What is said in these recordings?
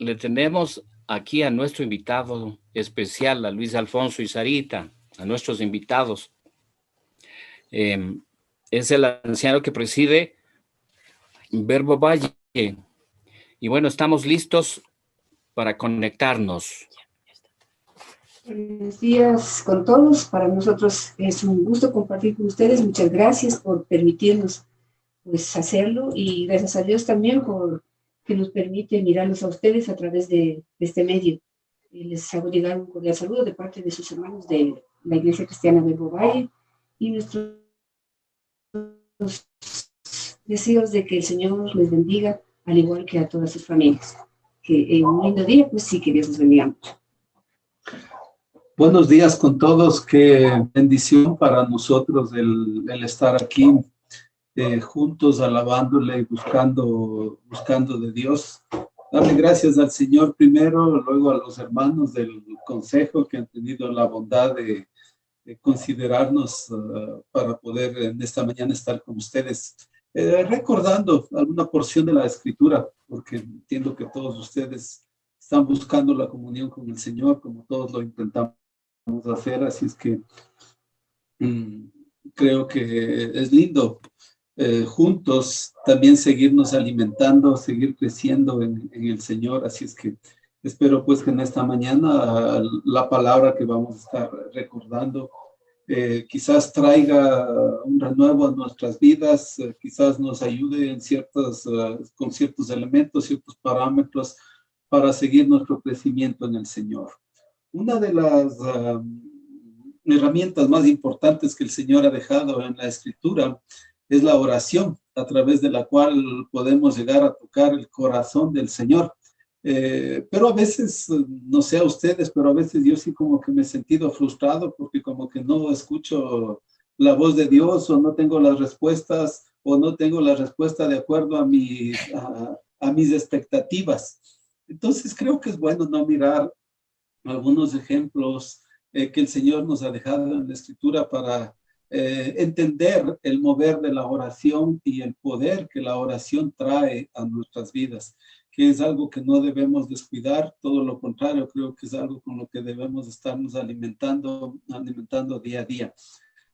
le tenemos aquí a nuestro invitado especial, a Luis Alfonso y Sarita, a nuestros invitados. Es el anciano que preside Verbo Valle. Y bueno, estamos listos para conectarnos. Buenos días con todos. Para nosotros es un gusto compartir con ustedes. Muchas gracias por permitirnos pues hacerlo, y gracias a Dios también por que nos permite mirarlos a ustedes a través de este medio. Les hago llegar un cordial saludo de parte de sus hermanos de la Iglesia Cristiana Verbo Valle, y nuestros deseos de que el Señor les bendiga, al igual que a todas sus familias. Que en un lindo día, pues sí, que Dios los bendiga mucho. Buenos días con todos. Qué bendición para nosotros el estar aquí juntos, alabándole y buscando de Dios. Darle gracias al Señor primero, luego a los hermanos del consejo que han tenido la bondad de considerarnos para poder en esta mañana estar con ustedes, recordando alguna porción de la Escritura, porque entiendo que todos ustedes están buscando la comunión con el Señor, como todos lo intentamos hacer, así es que creo que es lindo juntos también seguirnos alimentando, seguir creciendo en el Señor. Así es que espero pues que en esta mañana la palabra que vamos a estar recordando quizás traiga un renuevo a nuestras vidas, quizás nos ayude en con ciertos elementos, ciertos parámetros para seguir nuestro crecimiento en el Señor. Una de las herramientas más importantes que el Señor ha dejado en la Escritura es la oración, a través de la cual podemos llegar a tocar el corazón del Señor. Pero a veces, no sé a ustedes, pero a veces yo sí como que me he sentido frustrado porque como que no escucho la voz de Dios, o no tengo las respuestas, o no tengo la respuesta de acuerdo a mis expectativas. Entonces creo que es bueno no mirar algunos ejemplos que el Señor nos ha dejado en la Escritura para entender el mover de la oración y el poder que la oración trae a nuestras vidas, que es algo que no debemos descuidar, todo lo contrario, creo que es algo con lo que debemos estarnos alimentando día a día.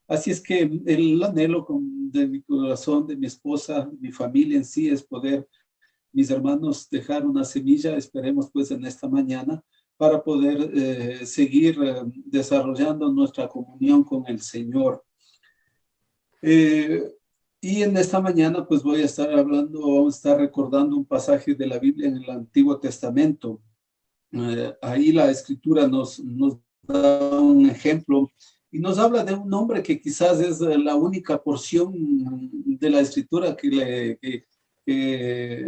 Así es que el anhelo de mi corazón, de mi esposa, mi familia en sí, es poder, mis hermanos, dejar una semilla, esperemos pues en esta mañana, para poder seguir desarrollando nuestra comunión con el Señor. Y en esta mañana pues vamos a estar recordando un pasaje de la Biblia en el Antiguo Testamento. Ahí la Escritura nos da un ejemplo y nos habla de un hombre que quizás es la única porción de la Escritura que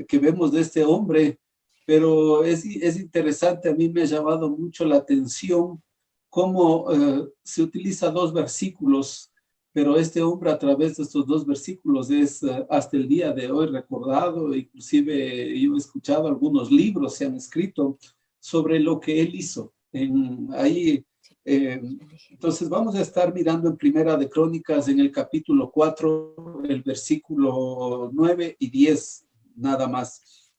vemos de este hombre, pero es interesante. A mí me ha llamado mucho la atención cómo se utiliza dos versículos, pero este hombre a través de estos dos versículos es hasta el día de hoy recordado. Inclusive yo he escuchado algunos libros se han escrito sobre lo que él hizo. Entonces vamos a estar mirando en Primera de Crónicas, en el capítulo 4, el versículo 9 y 10, nada más.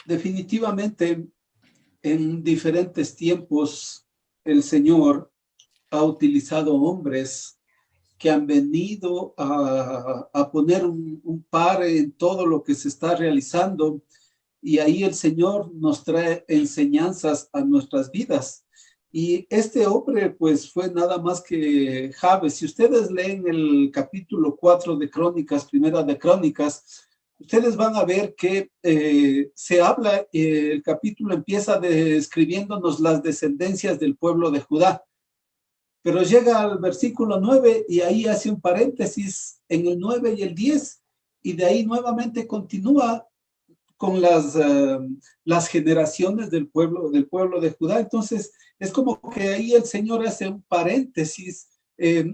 Definitivamente, en diferentes tiempos, el Señor ha utilizado hombres que han venido a poner un par en todo lo que se está realizando, y ahí el Señor nos trae enseñanzas a nuestras vidas. Y este hombre pues fue nada más que Jabes. Si ustedes leen el capítulo 4 de Crónicas, Primera de Crónicas, ustedes van a ver que se habla, el capítulo empieza describiéndonos las descendencias del pueblo de Judá. Pero llega al versículo 9 y ahí hace un paréntesis en el 9 y el 10, y de ahí nuevamente continúa con las generaciones del pueblo de Judá. Entonces es como que ahí el Señor hace un paréntesis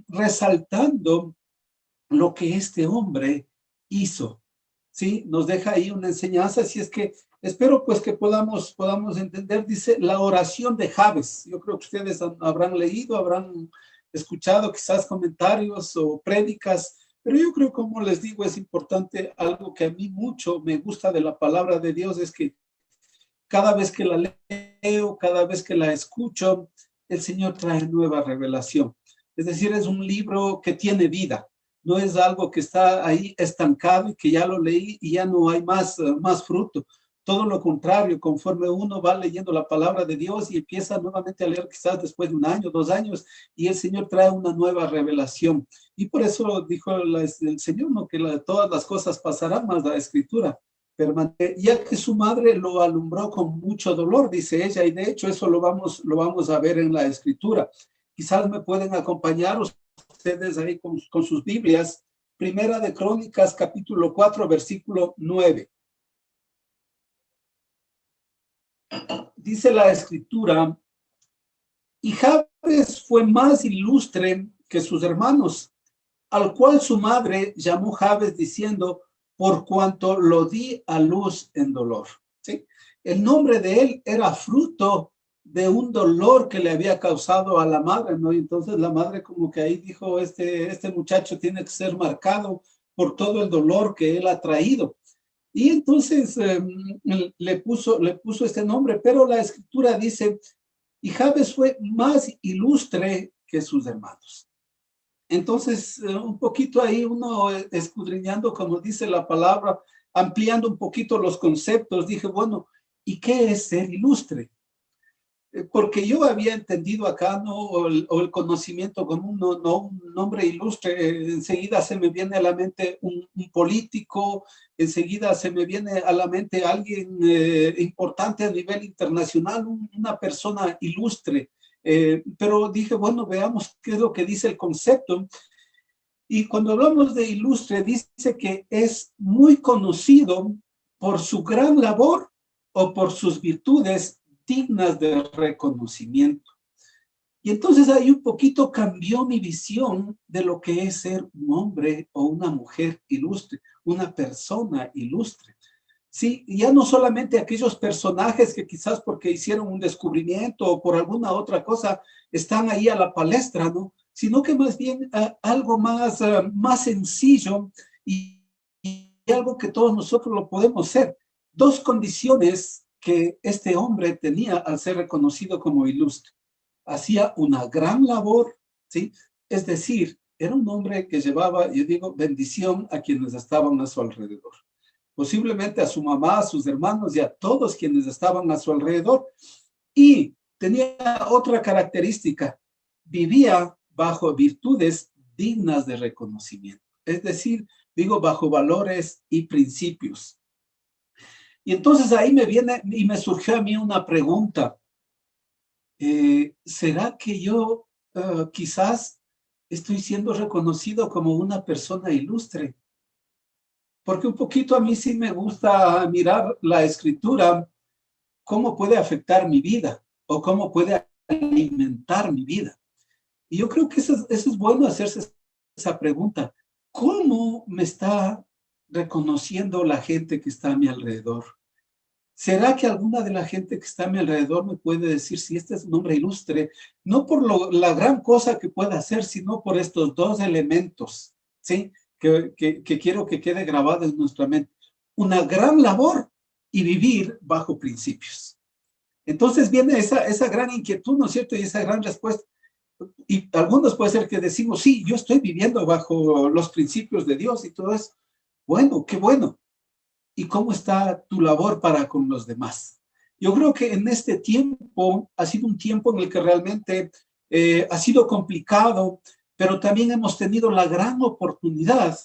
resaltando lo que este hombre hizo, ¿sí? Nos deja ahí una enseñanza. Así es que espero pues que podamos entender. Dice la oración de Jabes. Yo creo que ustedes habrán leído, habrán escuchado quizás comentarios o prédicas Pero yo creo, como les digo, es importante, algo que a mí mucho me gusta de la palabra de Dios, es que cada vez que la leo, cada vez que la escucho, el Señor trae nueva revelación. Es decir, es un libro que tiene vida. No es algo que está ahí estancado y que ya lo leí y ya no hay más fruto. Todo lo contrario, conforme uno va leyendo la palabra de Dios y empieza nuevamente a leer quizás después de 1 año, 2 años, y el Señor trae una nueva revelación. Y por eso dijo el Señor, ¿no? Que todas las cosas pasarán, más la Escritura permanente, ya que su madre lo alumbró con mucho dolor, dice ella, y de hecho eso lo vamos a ver en la Escritura. Quizás me pueden acompañar ustedes ahí con sus Biblias. Primera de Crónicas, capítulo 4, versículo 9. Dice la Escritura: y Jabes fue más ilustre que sus hermanos, al cual su madre llamó Jabes, diciendo: por cuanto lo di a luz en dolor. ¿Sí? El nombre de él era fruto de un dolor que le había causado a la madre, ¿no? Y entonces la madre como que ahí dijo, este muchacho tiene que ser marcado por todo el dolor que él ha traído. Y entonces le puso este nombre, pero la Escritura dice: y Jabes fue más ilustre que sus hermanos. Entonces, un poquito ahí uno escudriñando, como dice la palabra, ampliando un poquito los conceptos, dije, bueno, ¿y qué es ser ilustre? Porque yo había entendido acá, ¿no? O el conocimiento común, no un nombre ilustre. Enseguida se me viene a la mente un político, enseguida se me viene a la mente alguien importante a nivel internacional, una persona ilustre. Pero dije, bueno, veamos qué es lo que dice el concepto. Y cuando hablamos de ilustre, dice que es muy conocido por su gran labor o por sus virtudes dignas de reconocimiento. Y entonces ahí un poquito cambió mi visión de lo que es ser un hombre o una mujer ilustre, una persona ilustre. Sí, ya no solamente aquellos personajes que quizás porque hicieron un descubrimiento o por alguna otra cosa están ahí a la palestra, ¿no? Sino que más bien algo más sencillo y algo que todos nosotros lo podemos ser. 2 condiciones que este hombre tenía al ser reconocido como ilustre. Hacía una gran labor, ¿sí? Es decir, era un hombre que llevaba, yo digo, bendición a quienes estaban a su alrededor. Posiblemente a su mamá, a sus hermanos y a todos quienes estaban a su alrededor. Y tenía otra característica: vivía bajo virtudes dignas de reconocimiento. Es decir, digo, bajo valores y principios. Y entonces ahí me viene y me surgió a mí una pregunta. ¿Será que yo quizás estoy siendo reconocido como una persona ilustre? Porque un poquito a mí sí me gusta mirar la Escritura, cómo puede afectar mi vida o cómo puede alimentar mi vida. Y yo creo que eso es bueno, hacerse esa pregunta. ¿Cómo me está reconociendo la gente que está a mi alrededor? ¿Será que alguna de la gente que está a mi alrededor me puede decir si este es un hombre ilustre? No por la gran cosa que pueda hacer, sino por estos 2 elementos, ¿sí? Que quiero que quede grabado en nuestra mente. Una gran labor y vivir bajo principios. Entonces viene esa gran inquietud, ¿no es cierto? Y esa gran respuesta. Y algunos puede ser que decimos, sí, yo estoy viviendo bajo los principios de Dios y todo eso. Bueno, qué bueno. ¿Y cómo está tu labor para con los demás? Yo creo que en este tiempo ha sido un tiempo en el que realmente ha sido complicado, pero también hemos tenido la gran oportunidad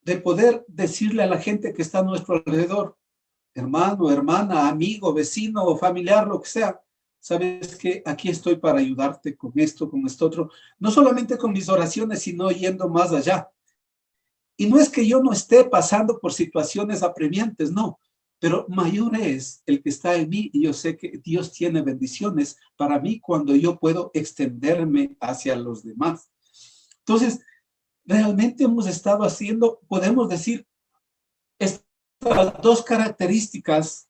de poder decirle a la gente que está a nuestro alrededor, hermano, hermana, amigo, vecino o familiar, lo que sea, sabes que aquí estoy para ayudarte con esto, con esto otro, no solamente con mis oraciones, sino yendo más allá. Y no es que yo no esté pasando por situaciones apremiantes, no, pero mayor es el que está en mí y yo sé que Dios tiene bendiciones para mí cuando yo puedo extenderme hacia los demás. Entonces, realmente hemos estado haciendo, podemos decir, estas 2 características,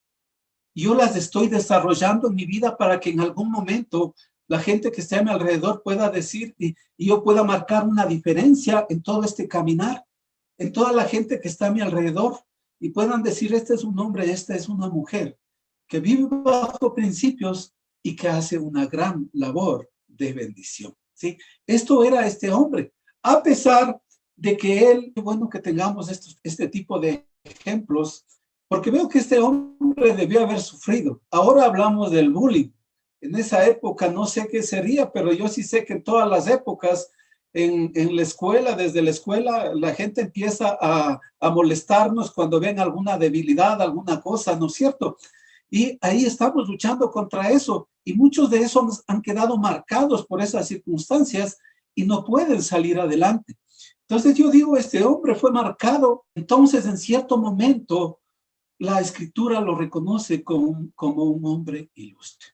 yo las estoy desarrollando en mi vida para que en algún momento la gente que esté a mi alrededor pueda decir y yo pueda marcar una diferencia en todo este caminar, en toda la gente que está a mi alrededor y puedan decir, este es un hombre, esta es una mujer que vive bajo principios y que hace una gran labor de bendición, ¿sí? Esto era este hombre, a pesar de que él, qué bueno que tengamos este tipo de ejemplos, porque veo que este hombre debió haber sufrido. Ahora hablamos del bullying. En esa época no sé qué sería, pero yo sí sé que en todas las épocas, en la escuela, desde la escuela, la gente empieza a molestarnos cuando ven alguna debilidad, alguna cosa, ¿no es cierto? Y ahí estamos luchando contra eso. Y muchos de esos han quedado marcados por esas circunstancias y no pueden salir adelante. Entonces yo digo, este hombre fue marcado. Entonces, en cierto momento, la escritura lo reconoce como un hombre ilustre.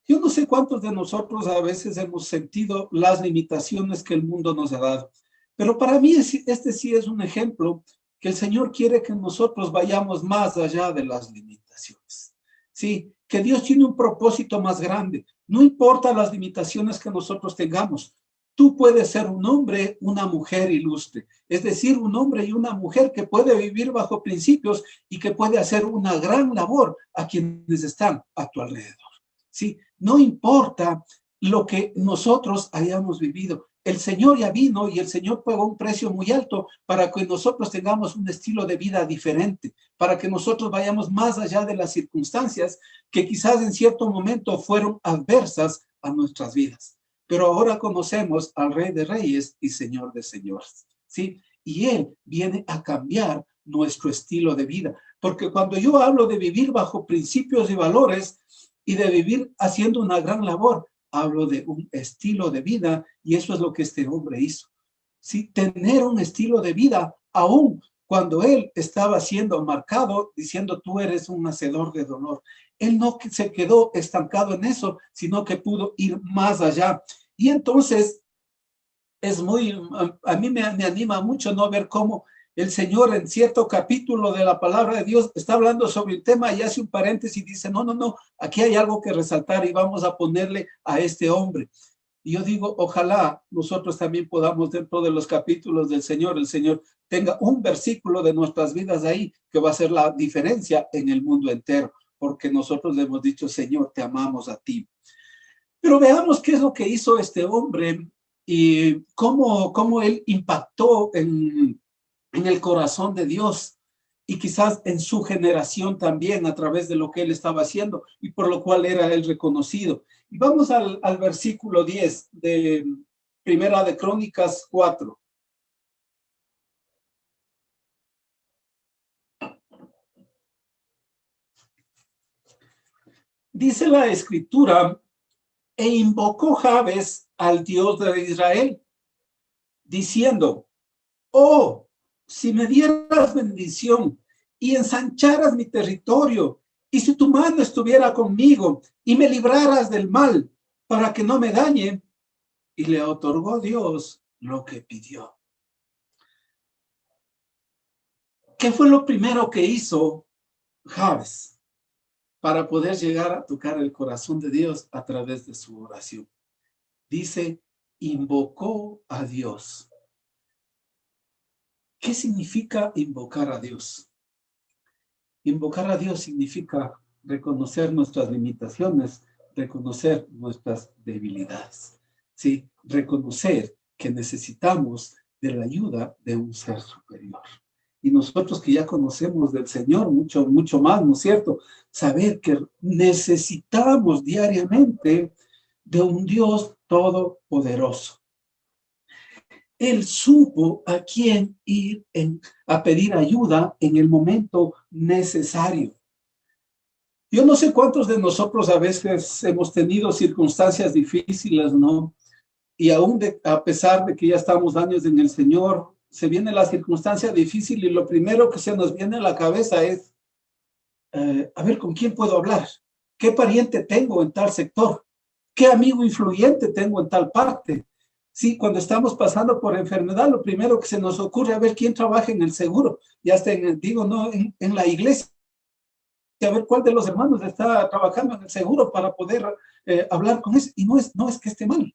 Yo no sé cuántos de nosotros a veces hemos sentido las limitaciones que el mundo nos ha dado, pero para mí este sí es un ejemplo que el Señor quiere que nosotros vayamos más allá de las limitaciones. Sí, que Dios tiene un propósito más grande. No importa las limitaciones que nosotros tengamos. Tú puedes ser un hombre, una mujer ilustre. Es decir, un hombre y una mujer que puede vivir bajo principios y que puede hacer una gran labor a quienes están a tu alrededor. ¿Sí? No importa lo que nosotros hayamos vivido. El Señor ya vino y el Señor pagó un precio muy alto para que nosotros tengamos un estilo de vida diferente, para que nosotros vayamos más allá de las circunstancias que quizás en cierto momento fueron adversas a nuestras vidas. Pero ahora conocemos al Rey de Reyes y Señor de Señores, ¿sí? Y Él viene a cambiar nuestro estilo de vida. Porque cuando yo hablo de vivir bajo principios y valores y de vivir haciendo una gran labor, hablo de un estilo de vida y eso es lo que este hombre hizo. ¿Sí? Tener un estilo de vida aún cuando él estaba siendo marcado diciendo tú eres un hacedor de dolor. Él no se quedó estancado en eso, sino que pudo ir más allá. Y entonces es muy, a mí me anima mucho no ver cómo el Señor en cierto capítulo de la palabra de Dios está hablando sobre el tema y hace un paréntesis y dice, no, aquí hay algo que resaltar y vamos a ponerle a este hombre. Y yo digo, ojalá nosotros también podamos dentro de los capítulos del Señor, el Señor tenga un versículo de nuestras vidas ahí que va a hacer la diferencia en el mundo entero, porque nosotros le hemos dicho, Señor, te amamos a ti. Pero veamos qué es lo que hizo este hombre y cómo él impactó en el corazón de Dios y quizás en su generación también a través de lo que él estaba haciendo y por lo cual era él reconocido. Y vamos al versículo 10 de Primera de Crónicas 4. Dice la escritura, e invocó Jabes al Dios de Israel, diciendo, oh, si me dieras bendición y ensancharas mi territorio, y si tu mano estuviera conmigo y me libraras del mal para que no me dañe, y le otorgó Dios lo que pidió. ¿Qué fue lo primero que hizo Jabes para poder llegar a tocar el corazón de Dios a través de su oración? Dice, invocó a Dios. ¿Qué significa invocar a Dios? Invocar a Dios significa reconocer nuestras limitaciones, reconocer nuestras debilidades, ¿sí? Reconocer que necesitamos de la ayuda de un ser superior. Y nosotros que ya conocemos del Señor mucho más, ¿no es cierto? Saber que necesitamos diariamente de un Dios todopoderoso. Él supo a quién ir a pedir ayuda en el momento necesario. Yo no sé cuántos de nosotros a veces hemos tenido circunstancias difíciles, ¿no? Y aún a pesar de que ya estamos años en el Señor, se viene la circunstancia difícil y lo primero que se nos viene a la cabeza es, a ver, ¿con quién puedo hablar? ¿Qué pariente tengo en tal sector? ¿Qué amigo influyente tengo en tal parte? Sí, cuando estamos pasando por enfermedad, lo primero que se nos ocurre es ver quién trabaja en el seguro. Ya hasta digo, no, en la iglesia a ver cuál de los hermanos está trabajando en el seguro para poder hablar con eso. Y no es que esté mal.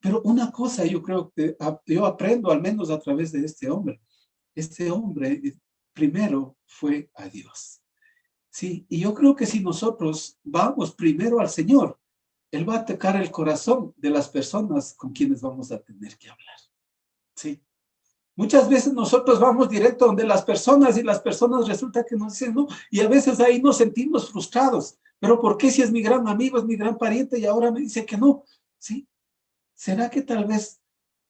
Pero una cosa yo creo que yo aprendo al menos a través de este hombre. Este hombre primero fue a Dios. Sí, y yo creo que si nosotros vamos primero al Señor, Él va a tocar el corazón de las personas con quienes vamos a tener que hablar. Sí. Muchas veces nosotros vamos directo donde las personas y las personas resulta que nos dicen no, y a veces ahí nos sentimos frustrados. Pero ¿por qué si es mi gran amigo, es mi gran pariente y ahora me dice que no? Sí. ¿Será que tal vez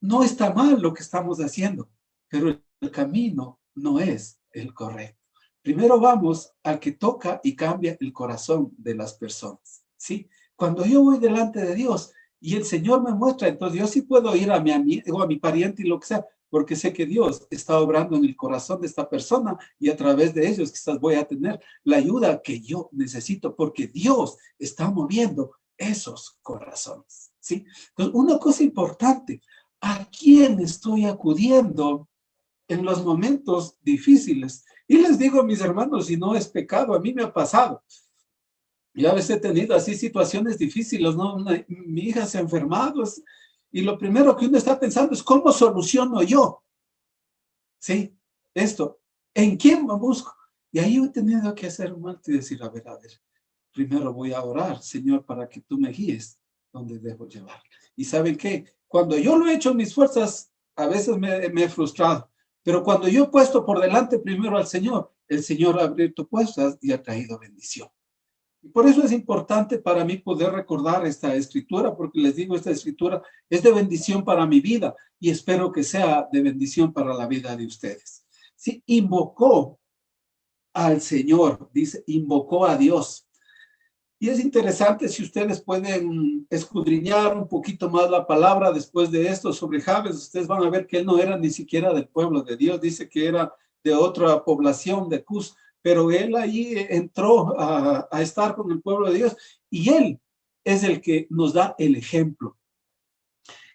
no está mal lo que estamos haciendo, pero el camino no es el correcto? Primero vamos al que toca y cambia el corazón de las personas, ¿sí? Cuando yo voy delante de Dios y el Señor me muestra, entonces yo sí puedo ir a mi amigo, a mi pariente y lo que sea, porque sé que Dios está obrando en el corazón de esta persona y a través de ellos quizás voy a tener la ayuda que yo necesito, porque Dios está moviendo esos corazones, ¿sí? Entonces, una cosa importante, ¿a quién estoy acudiendo en los momentos difíciles? Y les digo, mis hermanos, si no es pecado, a mí me ha pasado. Yo a veces he tenido así situaciones difíciles, ¿no? Mi hija se ha enfermado y lo primero que uno está pensando es, ¿cómo soluciono yo? ¿Sí? Esto, ¿en quién me busco? Y ahí he tenido que hacer un alto y decir, a ver, primero voy a orar, Señor, para que tú me guíes donde debo llevar. ¿Y saben qué? Cuando yo lo he hecho en mis fuerzas, a veces me he frustrado. Pero cuando yo he puesto por delante primero al Señor, el Señor ha abierto puertas y ha traído bendición. Y por eso es importante para mí poder recordar esta escritura, porque les digo, esta escritura es de bendición para mi vida y espero que sea de bendición para la vida de ustedes. Sí, invocó al Señor, dice, invocó a Dios. Y es interesante si ustedes pueden escudriñar un poquito más la palabra después de esto sobre Jabes, ustedes van a ver que él no era ni siquiera del pueblo de Dios, dice que era de otra población de Cus, pero él ahí entró a estar con el pueblo de Dios y él es el que nos da el ejemplo.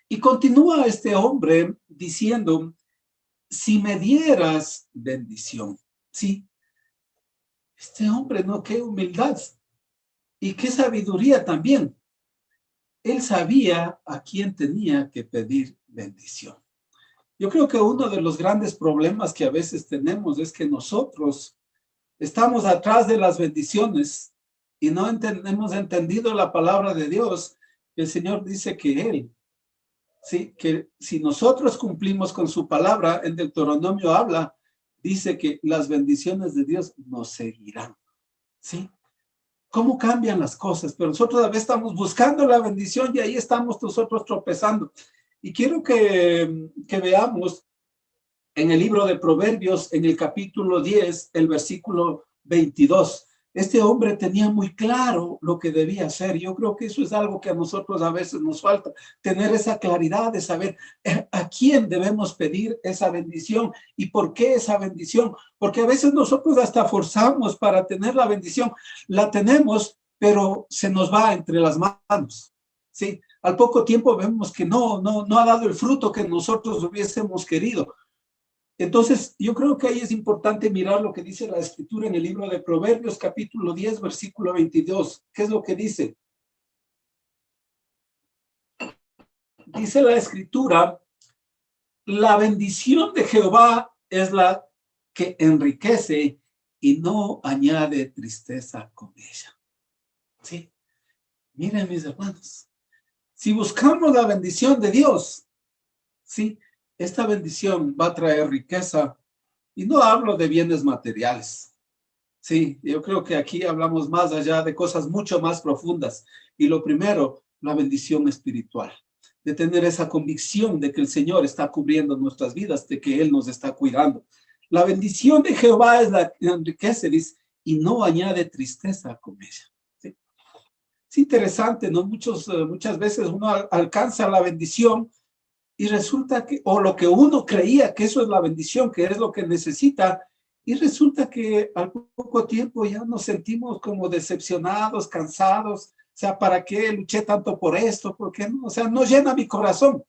Y continúa este hombre diciendo, si me dieras bendición, sí, este hombre, ¿no? Qué humildad. Y qué sabiduría también. Él sabía a quién tenía que pedir bendición. Yo creo que uno de los grandes problemas que a veces tenemos es que nosotros estamos atrás de las bendiciones y no hemos entendido la palabra de Dios. El Señor dice que Él, sí, que si nosotros cumplimos con su palabra, en Deuteronomio habla, dice que las bendiciones de Dios nos seguirán, ¿sí? ¿Cómo cambian las cosas? Pero nosotros a veces estamos buscando la bendición y ahí estamos nosotros tropezando. Y quiero que veamos en el libro de Proverbios, en el capítulo 10, el versículo 22. Este hombre tenía muy claro lo que debía hacer. Yo creo que eso es algo que a nosotros a veces nos falta, tener esa claridad de saber a quién debemos pedir esa bendición y por qué esa bendición. Porque a veces nosotros hasta forzamos para tener la bendición. La tenemos, pero se nos va entre las manos. Sí, al poco tiempo vemos que no ha dado el fruto que nosotros hubiésemos querido. Entonces, yo creo que ahí es importante mirar lo que dice la Escritura en el libro de Proverbios, capítulo 10, versículo 22. ¿Qué es lo que dice? Dice la Escritura, la bendición de Jehová es la que enriquece y no añade tristeza con ella. Sí, miren mis hermanos, si buscamos la bendición de Dios, sí, esta bendición va a traer riqueza. Y no hablo de bienes materiales. Sí, yo creo que aquí hablamos más allá de cosas mucho más profundas. Y lo primero, la bendición espiritual, de tener esa convicción de que el Señor está cubriendo nuestras vidas, de que Él nos está cuidando. La bendición de Jehová es la que enriquece, dice, y no añade tristeza con ella. ¿Sí? Es interesante, ¿no? Muchas veces uno alcanza la bendición y resulta que, o lo que uno creía que eso es la bendición, que es lo que necesita, y resulta que al poco tiempo ya nos sentimos como decepcionados, cansados. O sea, ¿para qué luché tanto por esto? ¿Por qué no? O sea, no llena mi corazón.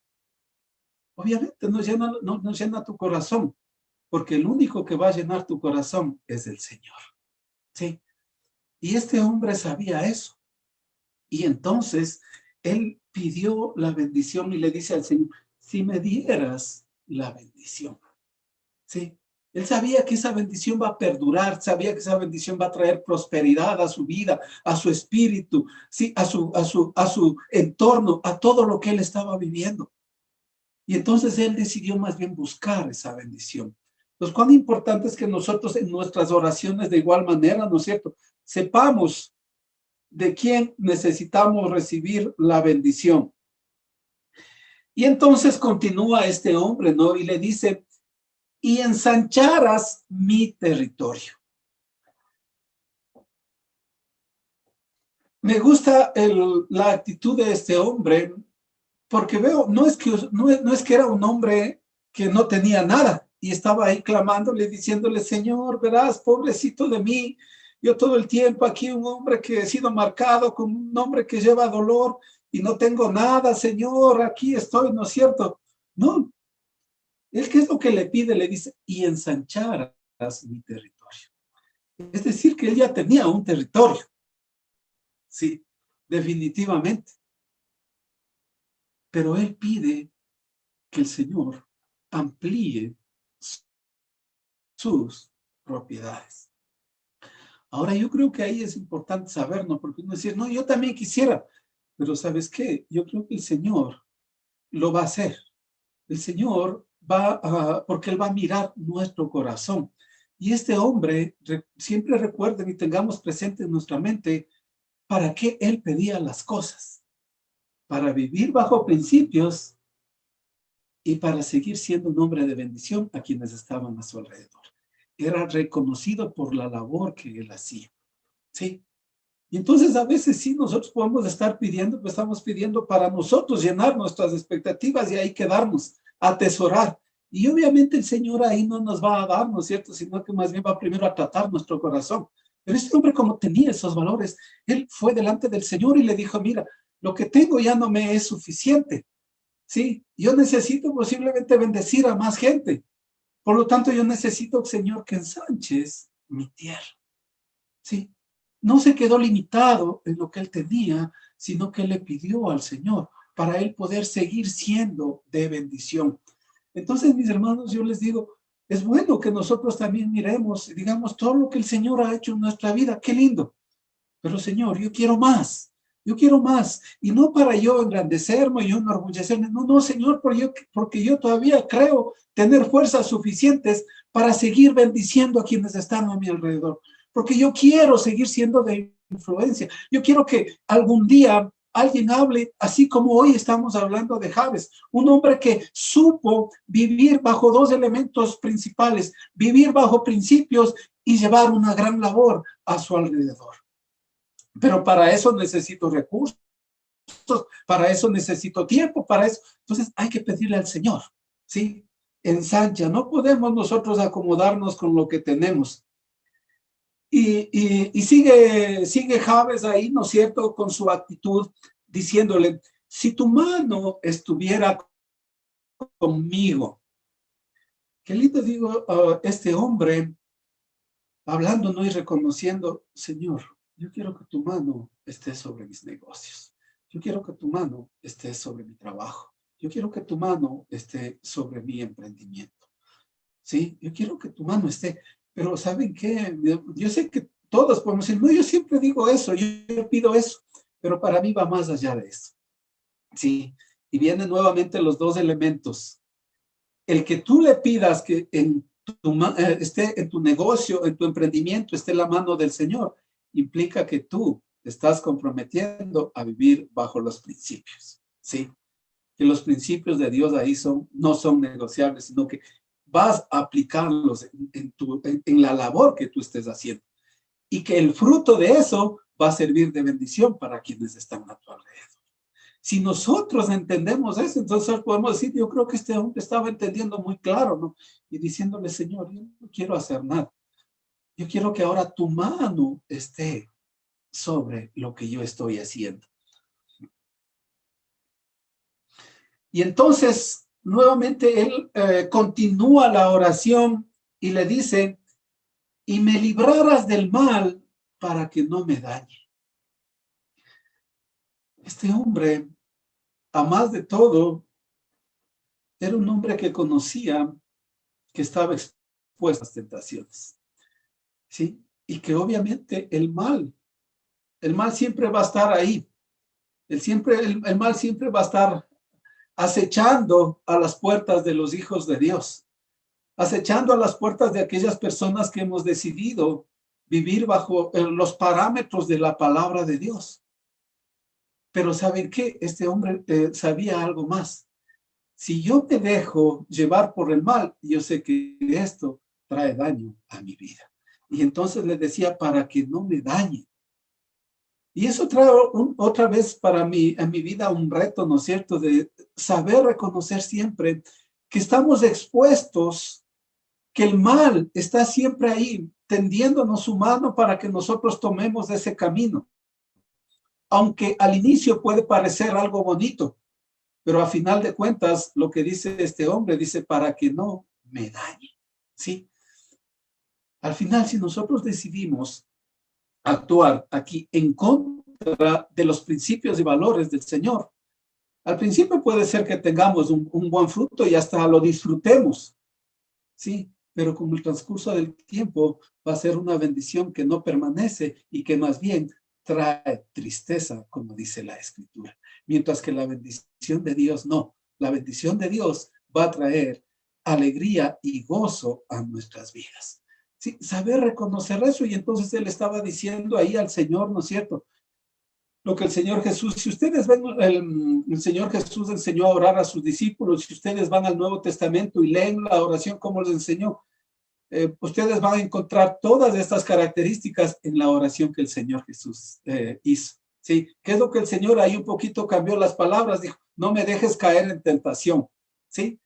Obviamente no llena tu corazón, porque el único que va a llenar tu corazón es el Señor. ¿Sí? Y este hombre sabía eso. Y entonces él pidió la bendición y le dice al Señor, si me dieras la bendición. ¿Sí? Él sabía que esa bendición va a perdurar, sabía que esa bendición va a traer prosperidad a su vida, a su espíritu, ¿sí? a su entorno, a todo lo que él estaba viviendo. Y entonces él decidió más bien buscar esa bendición. Entonces, cuán importante es que nosotros en nuestras oraciones de igual manera, ¿no es cierto?, sepamos de quién necesitamos recibir la bendición. Y entonces continúa este hombre, ¿no? Y le dice, y ensancharas mi territorio. Me gusta la actitud de este hombre, porque veo, no es que era un hombre que no tenía nada, y estaba ahí clamándole, diciéndole, Señor, verás, pobrecito de mí, yo todo el tiempo aquí un hombre que he sido marcado como un hombre que lleva dolor, y no tengo nada, Señor, aquí estoy, ¿no es cierto? No, él qué es lo que le pide, le dice, y ensancharás mi territorio. Es decir, que él ya tenía un territorio. Sí, definitivamente. Pero él pide que el Señor amplíe sus propiedades. Ahora yo creo que ahí es importante sabernos, porque uno dice, no, yo también quisiera, pero ¿sabes qué? Yo creo que el Señor lo va a hacer. El Señor porque Él va a mirar nuestro corazón. Y este hombre, siempre recuerden y tengamos presente en nuestra mente, ¿para qué Él pedía las cosas? Para vivir bajo principios y para seguir siendo un hombre de bendición a quienes estaban a su alrededor. Era reconocido por la labor que él hacía. ¿Sí? Y entonces a veces sí nosotros podemos estar pidiendo, pues estamos pidiendo para nosotros llenar nuestras expectativas y ahí quedarnos, atesorar. Y obviamente el Señor ahí no nos va a dar, ¿no es cierto? Sino que más bien va primero a tratar nuestro corazón. Pero este hombre, como tenía esos valores, él fue delante del Señor y le dijo, mira, lo que tengo ya no me es suficiente. Sí, yo necesito posiblemente bendecir a más gente. Por lo tanto, yo necesito, Señor, que ensanches mi tierra. Sí, no se quedó limitado en lo que él tenía, sino que le pidió al Señor para él poder seguir siendo de bendición. Entonces, mis hermanos, yo les digo, es bueno que nosotros también miremos, digamos, todo lo que el Señor ha hecho en nuestra vida. Qué lindo. Pero, Señor, yo quiero más. Yo quiero más. Y no para yo engrandecerme y enorgullecerme. No, no, Señor, porque yo todavía creo tener fuerzas suficientes para seguir bendiciendo a quienes están a mi alrededor. Porque yo quiero seguir siendo de influencia. Yo quiero que algún día alguien hable, así como hoy estamos hablando de Jabes, un hombre que supo vivir bajo dos elementos principales, vivir bajo principios y llevar una gran labor a su alrededor. Pero para eso necesito recursos, para eso necesito tiempo, para eso. Entonces hay que pedirle al Señor, ¿sí? Ensancha, no podemos nosotros acomodarnos con lo que tenemos. Y sigue Jabes ahí, ¿no es cierto?, con su actitud, diciéndole, si tu mano estuviera conmigo. Qué lindo digo, este hombre, hablando, ¿no?, y reconociendo, Señor, yo quiero que tu mano esté sobre mis negocios. Yo quiero que tu mano esté sobre mi trabajo. Yo quiero que tu mano esté sobre mi emprendimiento. ¿Sí? Yo quiero que tu mano esté. Pero ¿saben qué? Yo sé que todos podemos decir, no, yo siempre digo eso, yo pido eso. Pero para mí va más allá de eso. ¿Sí? Y vienen nuevamente los dos elementos. El que tú le pidas que esté en tu negocio, en tu emprendimiento, esté la mano del Señor, implica que tú te estás comprometiendo a vivir bajo los principios, ¿sí? Que los principios de Dios ahí no son negociables, sino que vas a aplicarlos en la labor que tú estés haciendo. Y que el fruto de eso va a servir de bendición para quienes están a tu alrededor. Si nosotros entendemos eso, entonces podemos decir, yo creo que este hombre estaba entendiendo muy claro, ¿no? Y diciéndole, Señor, yo no quiero hacer nada. Yo quiero que ahora tu mano esté sobre lo que yo estoy haciendo. Y entonces, nuevamente, él continúa la oración y le dice, y me librarás del mal para que no me dañe. Este hombre, a más de todo, era un hombre que conocía que estaba expuesto a las tentaciones, ¿sí? Y que obviamente el mal siempre va a estar ahí. El mal siempre va a estar acechando a las puertas de los hijos de Dios, acechando a las puertas de aquellas personas que hemos decidido vivir bajo los parámetros de la palabra de Dios. Pero ¿saben qué? Este hombre sabía algo más. Si yo me dejo llevar por el mal, yo sé que esto trae daño a mi vida. Y entonces le decía, para que no me dañe. Y eso trae otra vez para mí, en mi vida, un reto, ¿no es cierto?, de saber reconocer siempre que estamos expuestos, que el mal está siempre ahí, tendiéndonos su mano para que nosotros tomemos ese camino. Aunque al inicio puede parecer algo bonito, pero a final de cuentas, lo que dice este hombre, dice, para que no me dañe, ¿sí? Al final, si nosotros decidimos actuar aquí en contra de los principios y valores del Señor, al principio puede ser que tengamos un buen fruto y hasta lo disfrutemos, ¿sí? Pero con el transcurso del tiempo va a ser una bendición que no permanece y que más bien trae tristeza, como dice la Escritura. Mientras que la bendición de Dios no. La bendición de Dios va a traer alegría y gozo a nuestras vidas. Sí, saber reconocer eso. Y entonces él estaba diciendo ahí al Señor, ¿no es cierto? Lo que el Señor Jesús, si ustedes ven, el Señor Jesús enseñó a orar a sus discípulos, si ustedes van al Nuevo Testamento y leen la oración como les enseñó, ustedes van a encontrar todas estas características en la oración que el Señor Jesús hizo. ¿Sí? ¿Qué es lo que el Señor ahí un poquito cambió las palabras? Dijo, no me dejes caer en tentación, ¿sí?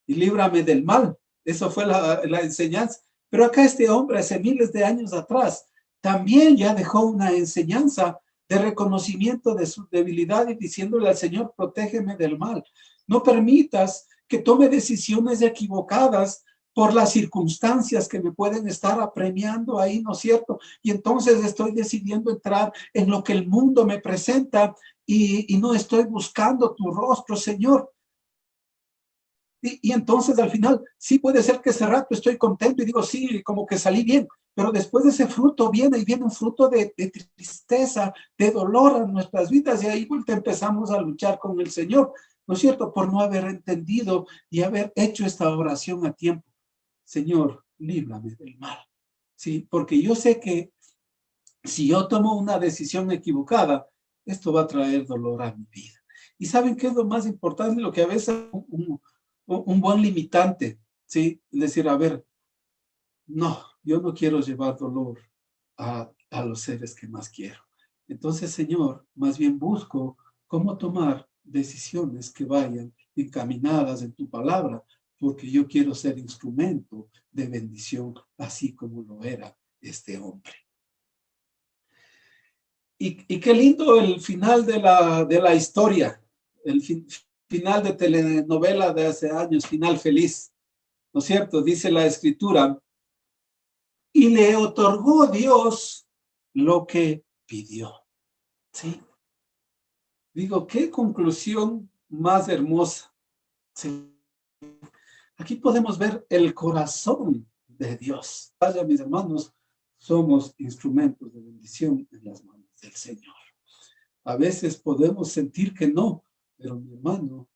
Y líbrame del mal. Eso fue la enseñanza. Pero acá este hombre, hace miles de años atrás, también ya dejó una enseñanza de reconocimiento de su debilidad y diciéndole al Señor, protégeme del mal. No permitas que tome decisiones equivocadas por las circunstancias que me pueden estar apremiando ahí, ¿no es cierto? Y entonces estoy decidiendo entrar en lo que el mundo me presenta y no estoy buscando tu rostro, Señor. Y entonces al final, sí puede ser que ese rato estoy contento y digo, sí, como que salí bien, pero después de ese fruto viene un fruto de tristeza, de dolor en nuestras vidas y ahí vuelta empezamos a luchar con el Señor, ¿no es cierto? Por no haber entendido y haber hecho esta oración a tiempo. Señor, líbrame del mal, ¿sí? Porque yo sé que si yo tomo una decisión equivocada, esto va a traer dolor a mi vida. ¿Y saben qué es lo más importante? Lo que a veces un buen limitante, ¿sí? Es decir, a ver, no, yo no quiero llevar dolor a los seres que más quiero. Entonces, Señor, más bien busco cómo tomar decisiones que vayan encaminadas en tu palabra, porque yo quiero ser instrumento de bendición, así como lo era este hombre. Y qué lindo el final de la historia, el final de telenovela de hace años, final feliz, ¿no es cierto? Dice la Escritura, y le otorgó Dios lo que pidió, ¿sí? Digo, qué conclusión más hermosa, ¿sí? Aquí podemos ver el corazón de Dios. Vaya, mis hermanos, somos instrumentos de bendición en las manos del Señor. A veces podemos sentir que no, pero mi hermano,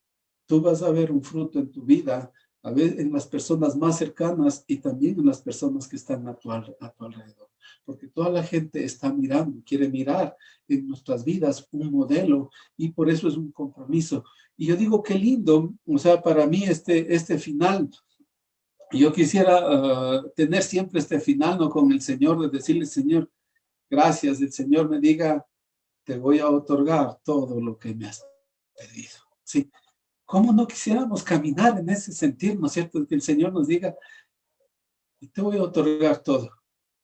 tú vas a ver un fruto en tu vida, a veces en las personas más cercanas y también en las personas que están a tu alrededor. Porque toda la gente está mirando, quiere mirar en nuestras vidas un modelo y por eso es un compromiso. Y yo digo, qué lindo, o sea, para mí este final, yo quisiera tener siempre este final, ¿no? Con el Señor, de decirle, Señor, gracias, el Señor me diga, te voy a otorgar todo lo que me has pedido, ¿sí? ¿Cómo no quisiéramos caminar en ese sentido, ¿no es cierto? Que el Señor nos diga, te voy a otorgar todo.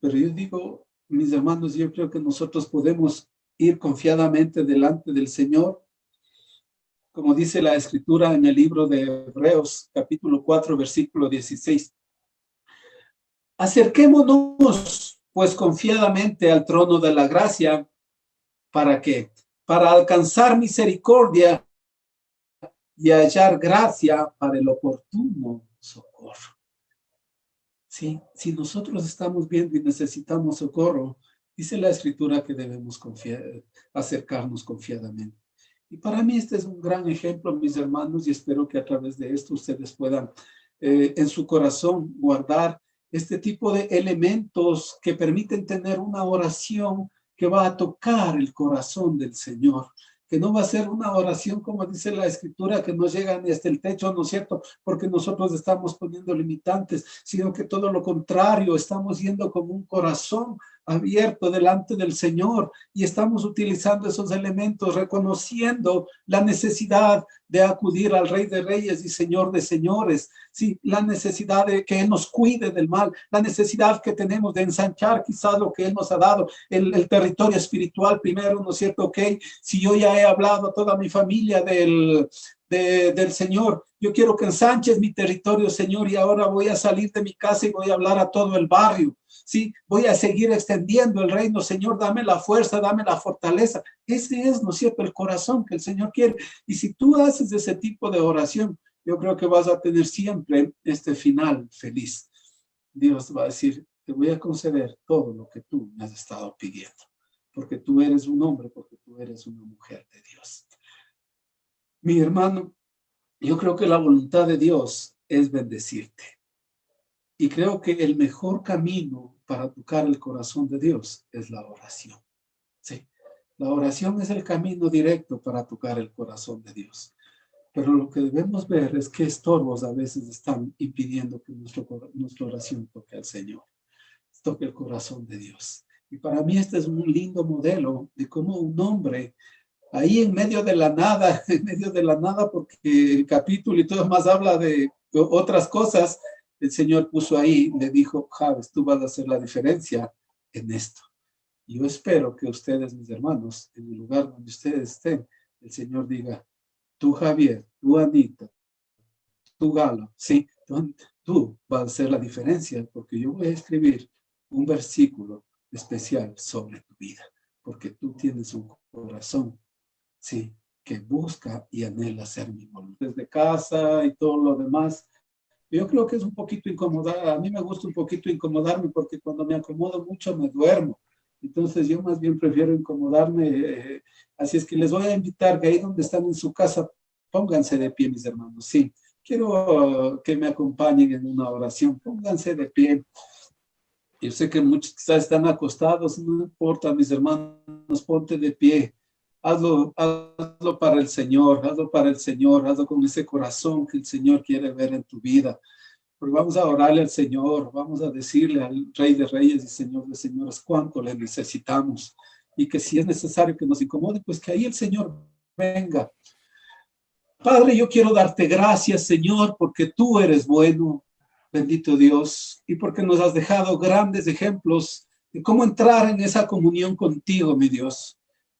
Pero yo digo, mis hermanos, yo creo que nosotros podemos ir confiadamente delante del Señor, como dice la Escritura en el libro de Hebreos, capítulo 4, versículo 16. Acerquémonos, pues confiadamente al trono de la gracia. ¿Para qué? Para alcanzar misericordia y hallar gracia para el oportuno socorro. Sí, si nosotros estamos viendo y necesitamos socorro, dice la Escritura que debemos acercarnos confiadamente. Y para mí este es un gran ejemplo, mis hermanos, y espero que a través de esto ustedes puedan en su corazón guardar este tipo de elementos que permiten tener una oración que va a tocar el corazón del Señor, que no va a ser una oración, como dice la Escritura, que no llega ni hasta el techo, ¿no es cierto? Porque nosotros estamos poniendo limitantes, sino que todo lo contrario, estamos yendo con un corazón abierto delante del Señor y estamos utilizando esos elementos, reconociendo la necesidad de acudir al Rey de Reyes y Señor de Señores, sí, la necesidad de que Él nos cuide del mal, la necesidad que tenemos de ensanchar quizás lo que Él nos ha dado, el territorio espiritual primero, ¿no es cierto? Ok, si yo ya he hablado a toda mi familia del Señor, yo quiero que ensanches mi territorio, Señor, y ahora voy a salir de mi casa y voy a hablar a todo el barrio. Sí, voy a seguir extendiendo el reino, Señor, dame la fuerza, dame la fortaleza. Ese es, ¿no es cierto?, el corazón que el Señor quiere. Y si tú haces ese tipo de oración, yo creo que vas a tener siempre este final feliz. Dios va a decir, te voy a conceder todo lo que tú me has estado pidiendo, porque tú eres un hombre, porque tú eres una mujer de Dios. Mi hermano, yo creo que la voluntad de Dios es bendecirte. Y creo que el mejor camino para tocar el corazón de Dios es la oración. Sí, la oración es el camino directo para tocar el corazón de Dios. Pero lo que debemos ver es qué estorbos a veces están impidiendo que nuestra oración toque al Señor, toque el corazón de Dios. Y para mí este es un lindo modelo de cómo un hombre ahí en medio de la nada, porque el capítulo y todo más habla de otras cosas, el Señor puso ahí, le dijo, Javes, tú vas a hacer la diferencia en esto. Y yo espero que ustedes, mis hermanos, en el lugar donde ustedes estén, el Señor diga, tú Javier, tú Anita, tú Galo, sí, tú vas a hacer la diferencia, porque yo voy a escribir un versículo especial sobre tu vida, porque tú tienes un corazón, sí, que busca y anhela hacer mi voluntad. Desde casa y todo lo demás, yo creo que es un poquito incomodar. A mí me gusta un poquito incomodarme porque cuando me acomodo mucho me duermo. Entonces yo más bien prefiero incomodarme. Así es que les voy a invitar que ahí donde están en su casa, pónganse de pie, mis hermanos. Sí, quiero que me acompañen en una oración. Pónganse de pie. Yo sé que muchos quizás están acostados. No importa, mis hermanos, ponte de pie. Hazlo para el Señor, hazlo con ese corazón que el Señor quiere ver en tu vida. Porque vamos a orarle al Señor, vamos a decirle al Rey de Reyes y Señor de Señores cuánto le necesitamos. Y que si es necesario que nos incomode, pues que ahí el Señor venga. Padre, yo quiero darte gracias, Señor, porque tú eres bueno, bendito Dios, y porque nos has dejado grandes ejemplos de cómo entrar en esa comunión contigo, mi Dios.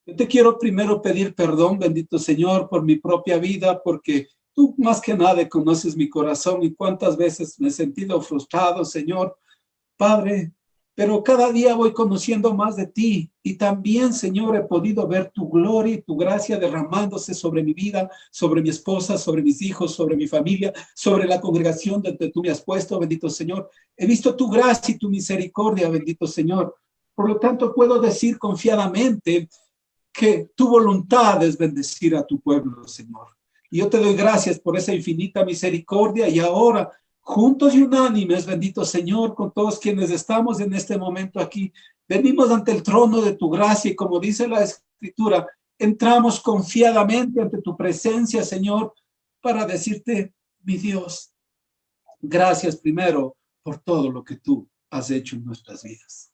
Yo te quiero primero pedir perdón, bendito Señor, por mi propia vida, porque tú más que nada conoces mi corazón y cuántas veces me he sentido frustrado, Señor, Padre, pero cada día voy conociendo más de ti y también, Señor, he podido ver tu gloria y tu gracia derramándose sobre mi vida, sobre mi esposa, sobre mis hijos, sobre mi familia, sobre la congregación donde tú me has puesto, bendito Señor. He visto tu gracia y tu misericordia, bendito Señor. Por lo tanto, puedo decir confiadamente que tu voluntad es bendecir a tu pueblo, Señor. Y yo te doy gracias por esa infinita misericordia y ahora, juntos y unánimes, bendito Señor, con todos quienes estamos en este momento aquí, venimos ante el trono de tu gracia y como dice la Escritura, entramos confiadamente ante tu presencia, Señor, para decirte, mi Dios, gracias primero por todo lo que tú has hecho en nuestras vidas.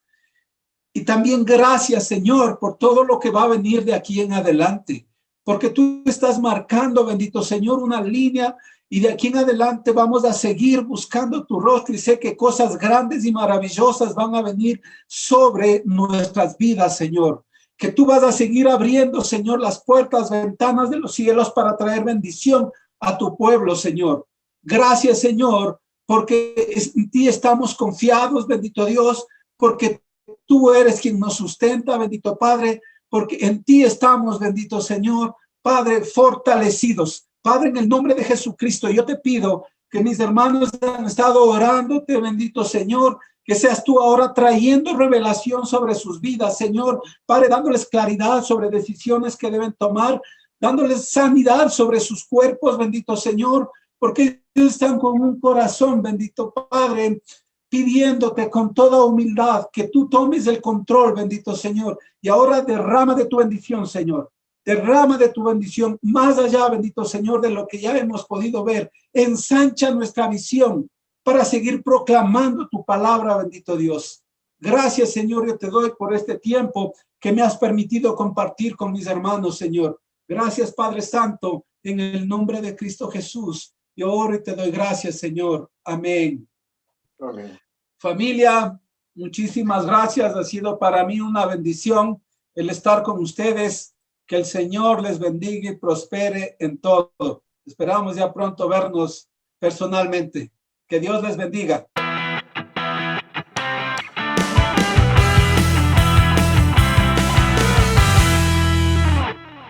Y también gracias, Señor, por todo lo que va a venir de aquí en adelante, porque tú estás marcando, bendito Señor, una línea y de aquí en adelante vamos a seguir buscando tu rostro y sé que cosas grandes y maravillosas van a venir sobre nuestras vidas, Señor. Que tú vas a seguir abriendo, Señor, las puertas, ventanas de los cielos para traer bendición a tu pueblo, Señor. Gracias, Señor, porque en ti estamos confiados, bendito Dios, porque tú eres quien nos sustenta, bendito Padre, porque en ti estamos, bendito Señor, Padre, fortalecidos. Padre, en el nombre de Jesucristo, yo te pido que mis hermanos han estado orándote, bendito Señor, que seas tú ahora trayendo revelación sobre sus vidas, Señor, Padre, dándoles claridad sobre decisiones que deben tomar, dándoles sanidad sobre sus cuerpos, bendito Señor, porque ellos están con un corazón, bendito Padre, pidiéndote con toda humildad que tú tomes el control, bendito Señor, y ahora derrama de tu bendición, Señor. Derrama de tu bendición más allá, bendito Señor, de lo que ya hemos podido ver. Ensancha nuestra visión para seguir proclamando tu palabra, bendito Dios. Gracias, Señor, yo te doy por este tiempo que me has permitido compartir con mis hermanos, Señor. Gracias, Padre Santo, en el nombre de Cristo Jesús. Yo oro y te doy gracias, Señor. Amén. Amén. Familia, muchísimas gracias. Ha sido para mí una bendición el estar con ustedes. Que el Señor les bendiga y prospere en todo. Esperamos ya pronto vernos personalmente. Que Dios les bendiga.